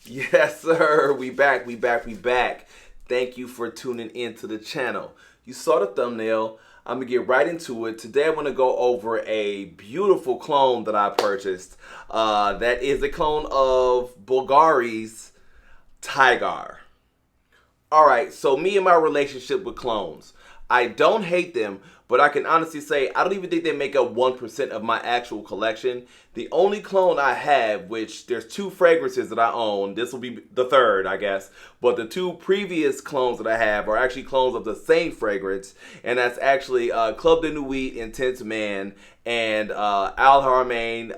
Yes, sir. We back. We back. Thank you for tuning into the channel. You saw the thumbnail. I'm gonna get right into it. Today I'm gonna go over a beautiful clone that I purchased. That is a clone of Bvlgari's Tygar. Alright, so me and my relationship with clones. I don't hate them, but I can honestly say I don't even think they make up 1% of my actual collection. The only clone I have, which there's two fragrances that I own, this will be the third, I guess, but the two previous clones that I have are actually clones of the same fragrance, and that's actually Club de Nuit Intense Man and Al Haramain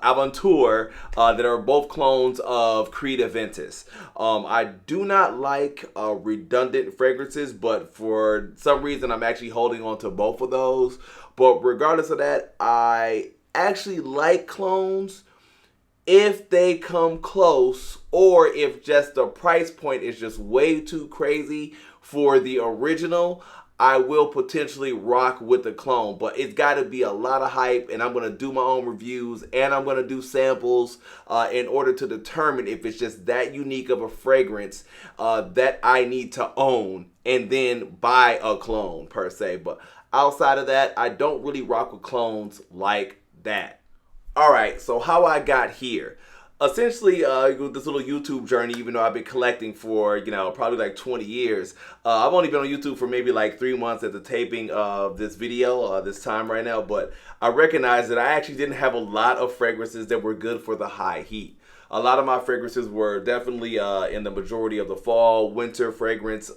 Aventure that are both clones of Creed Aventus. I do not like redundant fragrances, but for some reason I'm actually holding on to both of those. But regardless of that, I actually like clones if they come close, or if just the price point is just way too crazy for the original. I will potentially rock with the clone, but it's got to be a lot of hype, and I'm going to do my own reviews, and I'm going to do samples in order to determine if it's just that unique of a fragrance that I need to own and then buy a clone per se. But outside of that, I don't really rock with clones like that. Alright, so how I got here. Essentially, this little YouTube journey, even though I've been collecting for, probably like 20 years. I've only been on YouTube for maybe like 3 months at the taping of this video, this time right now. But I recognize that I actually didn't have a lot of fragrances that were good for the high heat. A lot of my fragrances were definitely in the majority of the fall, winter fragrance,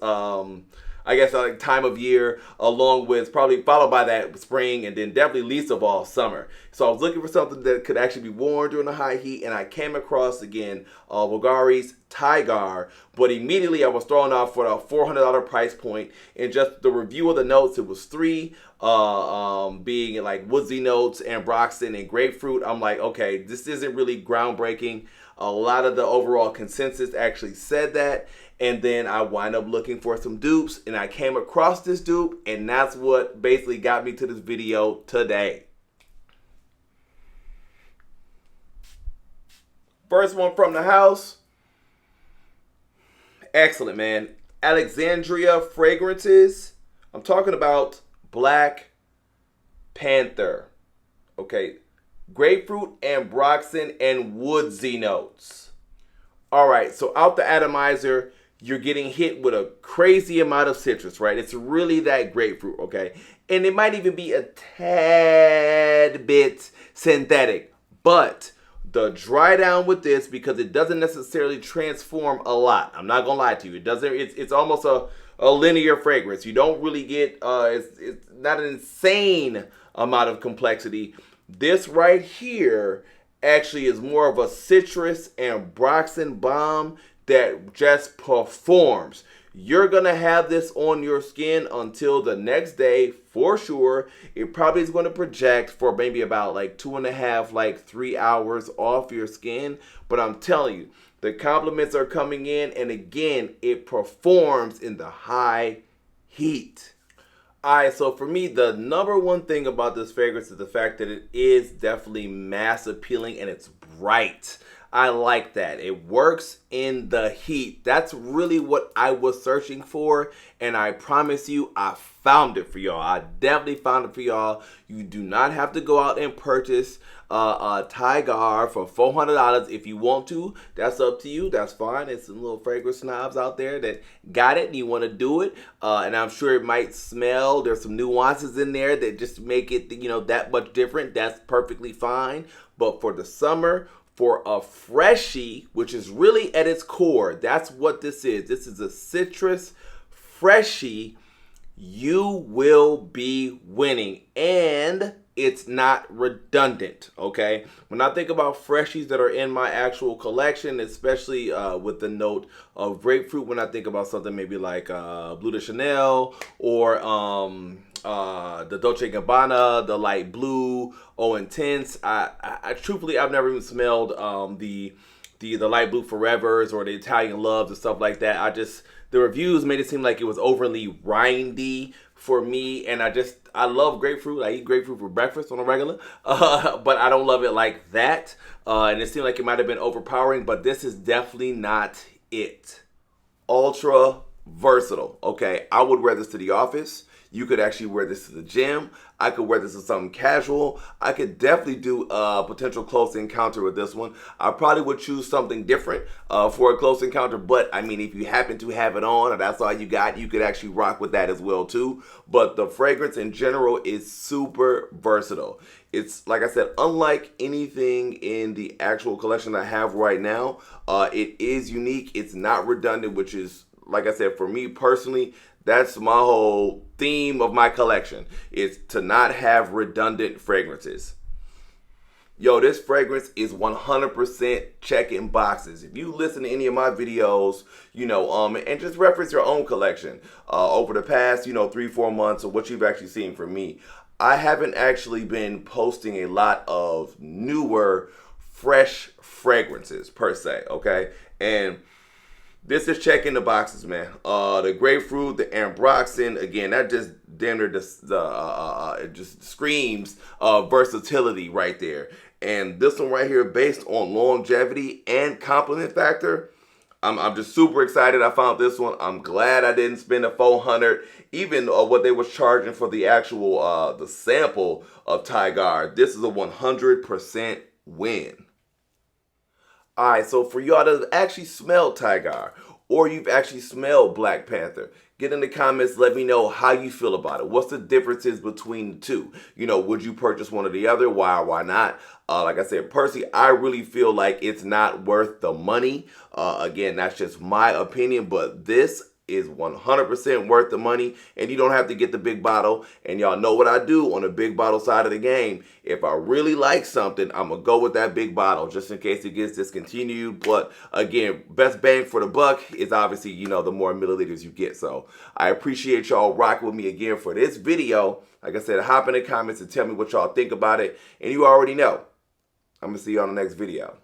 I guess like time of year, along with probably followed by that spring, and then definitely least of all summer. So I was looking for something that could actually be worn during the high heat, and I came across again Bvlgari's Tygar. But immediately I was thrown off for a $400 price point. And just the review of the notes, it was three, being like woodsy notes, ambroxan, and grapefruit. I'm like, okay, this isn't really groundbreaking. A lot of the overall consensus actually said that. And then I wind up looking for some dupes, and I came across this dupe, and that's what basically got me to this video today. First one from the house. Excellent, man. Alexandria Fragrances. I'm talking about Black Panther. Okay. Grapefruit, ambroxan, and woodsy notes. Alright, so out the atomizer, you're getting hit with a crazy amount of citrus, right? It's really that grapefruit, okay? And it might even be a tad bit synthetic. But the dry down with this, because it doesn't necessarily transform a lot. I'm not gonna lie to you. It doesn't. It's almost a linear fragrance. You don't really get. It's not an insane amount of complexity. This right here actually is more of a citrus ambroxan bomb that just performs. You're gonna have this on your skin until the next day for sure. It probably is going to project for maybe about like 2.5, like 3 hours off your skin. But I'm telling you, the compliments are coming in, and again, it performs in the high heat. Alright, so for me, the number one thing about this fragrance is the fact that it is definitely mass appealing and it's bright. I like that. It works in the heat. That's really what I was searching for, and I promise you, I found it for y'all. I definitely found it for y'all. You do not have to go out and purchase a Tygar for $400 if you want to. That's up to you. That's fine. There's some little fragrance snobs out there that got it and you want to do it, and I'm sure it might smell. There's some nuances in there that just make it, that much different. That's perfectly fine. But for the summer, for a freshie, which is really at its core, that's what this is. This is a citrus freshie. You will be winning, and it's not redundant, okay? When I think about freshies that are in my actual collection, especially with the note of grapefruit, when I think about something maybe like Bleu de Chanel or the Dolce Gabbana, the light blue, Intense. I truthfully, I've never even smelled the the light blue forevers or the Italian loves and stuff like that. The reviews made it seem like it was overly rindy for me, and I love grapefruit. I eat grapefruit for breakfast on a regular, but I don't love it like that. And it seemed like it might have been overpowering, but this is definitely not it. Ultra versatile, okay? I would wear this to the office. You could actually wear this to the gym. I could wear this to something casual. I could definitely do a potential close encounter with this one. I probably would choose something different for a close encounter, but I mean, if you happen to have it on or that's all you got, you could actually rock with that as well too. But the fragrance in general is super versatile. It's, like I said, unlike anything in the actual collection I have right now. It is unique. It's not redundant, which is, like I said, for me personally, that's my whole theme of my collection, is to not have redundant fragrances. Yo, this fragrance is 100% checking boxes. If you listen to any of my videos, and just reference your own collection over the past, 3-4 months of what you've actually seen from me, I haven't actually been posting a lot of newer, fresh fragrances per se, okay? And this is checking the boxes, man. The grapefruit, the ambroxan, again, that just damn near it just screams versatility right there. And this one right here, based on longevity and compliment factor, I'm just super excited I found this one. I'm glad I didn't spend a $400, even what they was charging for the actual the sample of Tygar. This is a 100% win. Alright, so for y'all that actually smelled Tygar, or you've actually smelled Black Panther, get in the comments, let me know how you feel about it. What's the differences between the two? Would you purchase one or the other? Why or why not? Like I said, personally, I really feel like it's not worth the money. Again, that's just my opinion, but this is 100% worth the money, and you don't have to get the big bottle. And y'all know what I do on the big bottle side of the game. If I really like something, I'm gonna go with that big bottle just in case it gets discontinued. But again, best bang for the buck is obviously, the more milliliters you get. So I appreciate y'all rocking with me again for this video. Like I said, hop in the comments and tell me what y'all think about it. And you already know, I'm gonna see you on the next video.